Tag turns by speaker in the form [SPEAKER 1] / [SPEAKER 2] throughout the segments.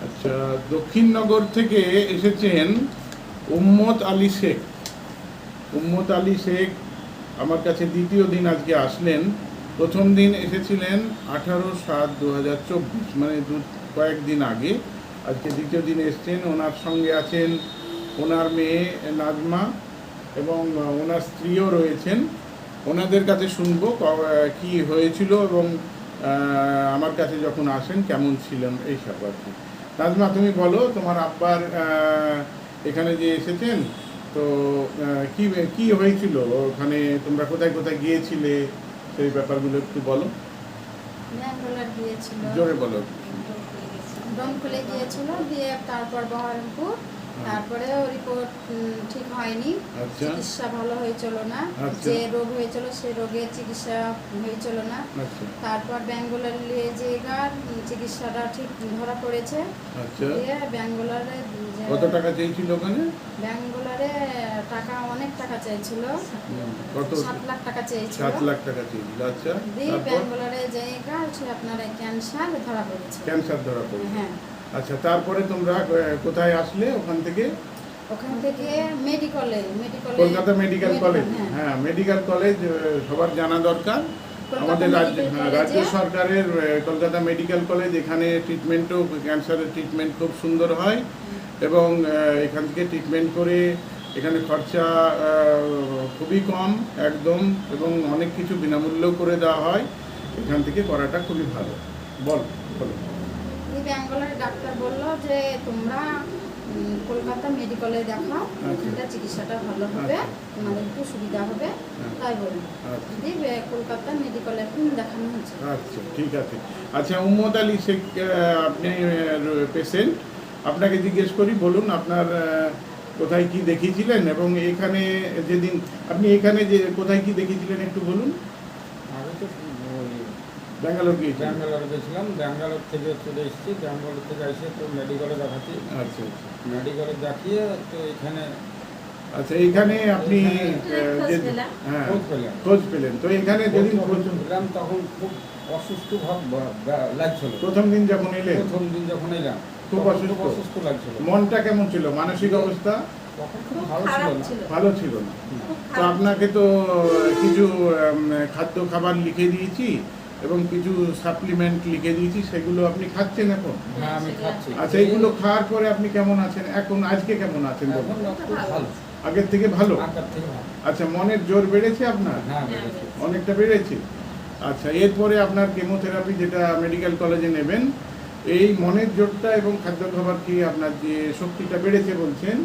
[SPEAKER 1] আচ্ছা, দক্ষিণনগর থেকে এসেছেন উম্মত আলী শেখ। উম্মত আলী শেখ আমার কাছে দ্বিতীয় দিন আজকে আসলেন। প্রথম দিন এসেছিলেন 18/7/2024, মানে কয়েকদিন আগে। আজকে দ্বিতীয় দিন এসছেন। ওনার সঙ্গে আছেন ওনার মেয়ে নাজমা এবং ওনার স্ত্রীও রয়েছেন। ওনাদের কাছে শুনবো কি হয়েছিল এবং আমার কাছে যখন আসেন কেমন ছিলেন এইসব আর কি। নাজমা, তুমি বলো, তোমার আব্বার এখানে যে এসেছেন, তো কি কি হয়েছিল ওখানে, তোমরা কোথায় কোথায় গিয়েছিলে, সেই ব্যাপারগুলো একটু বলো। জোরে বলো।
[SPEAKER 2] দমকলে গিয়েছিল, দিয়ে তারপর বহরমপুর, তারপরে রিপোর্ট ঠিক হয়নি, চিকিৎসা ভালো হয়েছিল না, যে রোগ হয়েছিল সেই রোগের চিকিৎসা হয়েছিল না। তারপর ব্যাঙ্গালোর নিয়ে যেয়ে চিকিৎসাটা ঠিক ধরা পড়েছে। দিয়ে ব্যাঙ্গালোরে
[SPEAKER 1] কত টাকা চেয়েছিল ওখানে?
[SPEAKER 2] ব্যাঙ্গালোরে টাকা অনেক টাকা চাইছিল,
[SPEAKER 1] কত?
[SPEAKER 2] 7 লাখ টাকা চেয়েছিল।
[SPEAKER 1] 7 লাখ টাকা চেয়েছিল। আচ্ছা,
[SPEAKER 2] দিয়ে ব্যাঙ্গালোরে জায়গা আপনার ক্যান্সার ধরা পড়েছে।
[SPEAKER 1] ক্যান্সার ধরা পড়েছে,
[SPEAKER 2] হ্যাঁ।
[SPEAKER 1] আচ্ছা, তারপরে তোমরা কোথায় আসলে ওখান থেকে?
[SPEAKER 2] ওখান থেকে মেডিকেলে,
[SPEAKER 1] কলকাতা মেডিকেল কলেজ। হ্যাঁ, মেডিকেল কলেজ সবার জানা দরকার। আমাদের রাজ্য সরকারের কলকাতা মেডিকেল কলেজ, এখানে ট্রিটমেন্টও, ক্যান্সারের ট্রিটমেন্ট খুব সুন্দর হয় এবং এখান থেকে ট্রিটমেন্ট করে এখানে খরচা খুবই কম একদম, এবং অনেক কিছু বিনামূল্যেও করে দেওয়া হয়। এখান থেকে করাটা খুবই ভালো। বলো।
[SPEAKER 2] ব্যাঙ্গালোরের ডাক্তার বললো যে তোমরা কলকাতা মেডিকেলে দেখাও, ওখানটা চিকিৎসাটা ভালো হবে, তোমাদের একটু সুবিধা হবে, তাই বলুন। দিয়ে কলকাতা মেডিকেলে দেখানো হচ্ছে।
[SPEAKER 1] আচ্ছা, ঠিক আছে। আচ্ছা, উম্মত আলী শেখ, আপনি পেশেন্ট, আপনাকে জিজ্ঞেস করি, বলুন আপনার কোথায় কি দেখিয়েছিলেন এবং এখানে যেদিন আপনি এখানে যে কোথায় কি দেখিয়েছিলেন একটু বলুন।
[SPEAKER 3] আমি তো
[SPEAKER 1] ব্যাঙ্গালোর গিয়েছিলাম।
[SPEAKER 3] ব্যাঙ্গালোর থেকে চলে এসেছি। ব্যাঙ্গালোর থেকে এসে তো মেডিকেলে দেখাচ্ছি।
[SPEAKER 1] আচ্ছা,
[SPEAKER 3] মেডিকেলে দেখিয়ে তো এখানে।
[SPEAKER 1] আচ্ছা, এইখানে আপনি খোঁজ পেলেন। তো এখানে যেদিন খোঁজ
[SPEAKER 3] পেলাম তখন খুব অসুস্থ ভাব লাগছিল।
[SPEAKER 1] প্রথম দিন যখন
[SPEAKER 3] এলাম
[SPEAKER 1] খুব অসুস্থ
[SPEAKER 3] লাগছিল।
[SPEAKER 1] মনটা কেমন ছিল, মানসিক অবস্থা? ভালো ছিল না। তো আপনাকে তো কিছু খাবার লিখে দিয়েছি এবং কিছু সাপ্লিমেন্ট লিখে দিয়েছি, সেগুলো আপনি খাচ্ছেন এখন?
[SPEAKER 3] হ্যাঁ, আমি খাচ্ছি।
[SPEAKER 1] আচ্ছা, এইগুলো খাওয়ার পরে আপনি কেমন আছেন এখন? আজকে কেমন আছেন? আগের থেকে ভালো। আচ্ছা, মনের জোর বেড়েছে আপনার? অনেকটা বেড়েছে। আচ্ছা, এরপরে আপনার কেমোথেরাপি যেটা মেডিকেল কলেজে নেবেন, এই মনের জোরটা এবং খাদ্য খাবার খেয়ে আপনার যে শক্তিটা বেড়েছে বলছেন,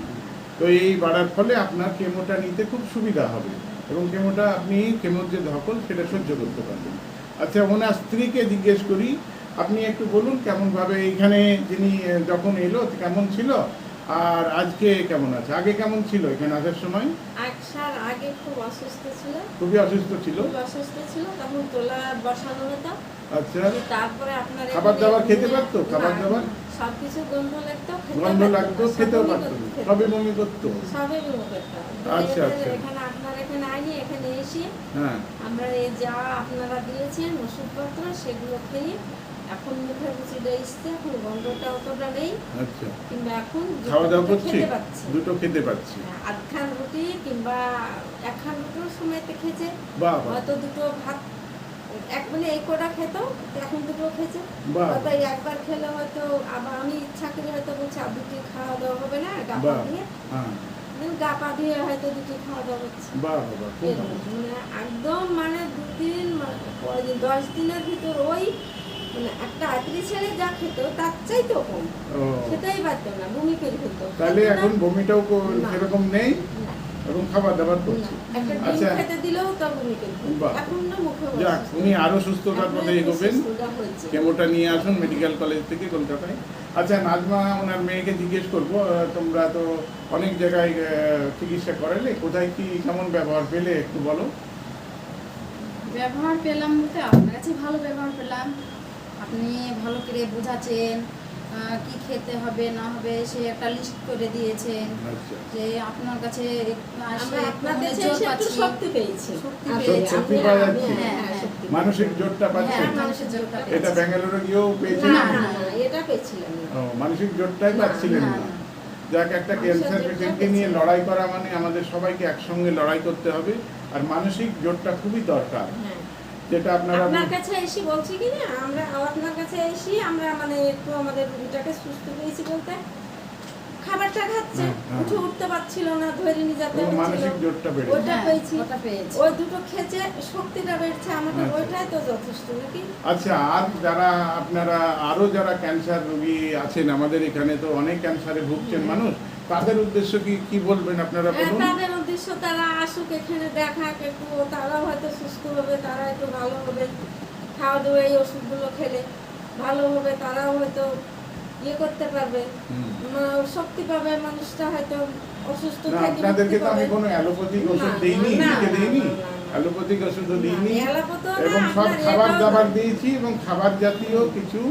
[SPEAKER 1] তো এই বাড়ার ফলে আপনার কেমোটা নিতে খুব সুবিধা হবে এবং কেমোটা আপনি কেমোর যে ধকল সেটা সহ্য করতে পারবেন। আচ্ছা, ওনার স্ত্রীকে জিজ্ঞেস করি, আপনি একটু বলুন কেমনভাবে এইখানে যিনি যখন এলো কেমন ছিল আর আজকে কেমন আছে? আগে কেমন ছিল এখানে আসার সময়?
[SPEAKER 4] আগে খুব অসুস্থ ছিল।
[SPEAKER 1] খুবই অসুস্থ ছিল।
[SPEAKER 4] তখন তোলা বসানো হতো।
[SPEAKER 1] আচ্ছা,
[SPEAKER 4] তারপরে আপনার
[SPEAKER 1] খাবার দাবার খেতে পারতো? খাবার দাবার
[SPEAKER 4] সবকিছু গন্ধ লাগতো,
[SPEAKER 1] খেতেও পারতো, সবই বমি করতো। আচ্ছা,
[SPEAKER 4] এখানে আপনার এখানে আইনি, এখানে এসে আমরা এই যা আপনারা দিয়েছেন ওষুধপত্র সেগুলো খেয়ে এখন মুখের রুচিটা এসছে, এখন গন্ধটা অতটা নেই।
[SPEAKER 1] আচ্ছা,
[SPEAKER 4] কিংবা এখন
[SPEAKER 1] খাওয়া দাওয়া করছি, দুটো খেতে পাচ্ছি।
[SPEAKER 4] আধখান রুটি কিংবা একখান রুটির সময়তে খেয়েছে, হয়তো দুটো ভাত মানে এই কোটা খেত, এখন দুটো খেয়েছে। হয়তো একবার খেলে হয়তো আবার আমি ইচ্ছা করে হয়তো বলছি আর দুটি খাওয়া দাওয়া হবে না, গা পা দিয়ে হয়তো দুটি খাওয়া দাওয়া হচ্ছে। মানে একদম 2 দিন 10 দিনের ভিতর ওই মানে একটা আত্রি ছেলে যা খেত তার চাইতেও কম, খেতেই পারতো না, বমি করে ফেলত।
[SPEAKER 1] তাহলে এখন বমিটাও সেরকম নেই এবং খাবার দাবার করছি।
[SPEAKER 4] আচ্ছা, খেতে দিলেও তো বমি করে ফেলত, এখন না মুখে।
[SPEAKER 1] যাক, উনি আরো সুস্থতার পথে এগোবেন। কেমোটা নিয়ে আসুন মেডিকেল কলেজ থেকে কলকাতায়। আচ্ছা, নাজমা ওনার মেয়েকে জিজ্ঞেস করবো, তোমরা তো অনেক জায়গায় চিকিৎসা করালে, কোথায় কি কেমন ব্যবহার পেলে একটু বলো।
[SPEAKER 2] ব্যবহার পেলাম বলতে আপনার কাছে ভালো ব্যবহার পেলাম, আপনি ভালো করে বোঝাচ্ছেন কি খেতে হবে না হবে, সে একটা লিস্ট করে দিয়েছেন। যে আপনার কাছে
[SPEAKER 1] মানসিক জোরটা পাচ্ছি। এটা ব্যাঙ্গালোরে গিয়েও পেয়েছি।
[SPEAKER 4] এটা পেয়েছিলাম না।
[SPEAKER 1] মানসিক জোরটাই পাচ্ছিলেন না। যাক, একটা ক্যান্সার পেশেন্টকে নিয়ে লড়াই করা মানে আমাদের সবাইকে একসঙ্গে লড়াই করতে হবে, আর মানসিক জোরটা খুবই দরকার। যেটা
[SPEAKER 4] আপনার কাছে এসে বলছি কি না, আমরা আপনার কাছে এসে আমরা মানে একটু আমাদের রোগীটাকে সুস্থ পেয়েছি বলতে, খাবারটা খাচ্ছে, উঠে উঠতে পারছিল না, ধরে নিয়ে যেতে হচ্ছিল,
[SPEAKER 1] মানসিক জোরটা বেড়েছে,
[SPEAKER 4] ওটা পেয়েছি, ওই দুটো খেতে শক্তিটা বেড়েছে আমাদের, ওইটাই তো যথেষ্ট নাকি।
[SPEAKER 1] আচ্ছা, আর যারা আপনারা আরো যারা ক্যান্সার রোগী আছেন আমাদের এখানে, তো অনেক ক্যান্সারে ভুগছেন মানুষ, তাদের উদ্দেশ্য কি বলবেন আপনারা বলুন?
[SPEAKER 4] তাদের উদ্দেশ্য তারা আসুক এখানে, দেখাক একটু, তারা হয়তো সুস্থ হবে, তারা একটু ভালো হবে, খাওয়া দাওয়া এই ওষুধগুলো খেলে ভালো হবে, তারাও হয়তো ইয়ে করতে পারবে, শক্তি পাবে, মানুষটা হয়তো অসুস্থ
[SPEAKER 1] না।
[SPEAKER 4] থাকে।
[SPEAKER 1] আপনাদেরকে তো আমি কোনো অ্যালোপ্যাথিক ওষুধ দেইনি, লিখে দেইনি, অ্যালোপ্যাথিক ওষুধও দিইনি, এবং সব খাবার দাবার দিয়েছি, এবং খাবার জাতীয় কিছু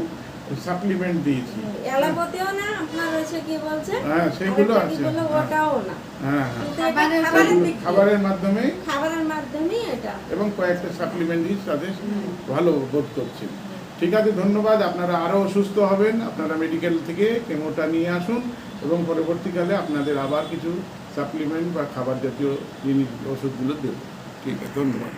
[SPEAKER 1] সাপ্লিমেন্ট দিয়েছি।
[SPEAKER 4] অ্যালোপ্যাথিও না, আপনার হচ্ছে কি বলছে,
[SPEAKER 1] হ্যাঁ সেগুলো আছে,
[SPEAKER 4] ওটাও না,
[SPEAKER 1] হ্যাঁ
[SPEAKER 4] খাবারের
[SPEAKER 1] মাধ্যমে
[SPEAKER 4] এটা,
[SPEAKER 1] এবং কয়েকটা সাপ্লিমেন্ট দিয়ে তাদের ভালো বোধ করছে। ঠিক আছে, ধন্যবাদ। আপনারা আরও অসুস্থ হবেন, আপনারা মেডিকেল থেকে কেমোটা নিয়ে আসুন, এবং পরবর্তীকালে আপনাদের আবার কিছু সাপ্লিমেন্ট বা খাবার জাতীয় জিনিস ওষুধগুলো দেব। ঠিক আছে, ধন্যবাদ।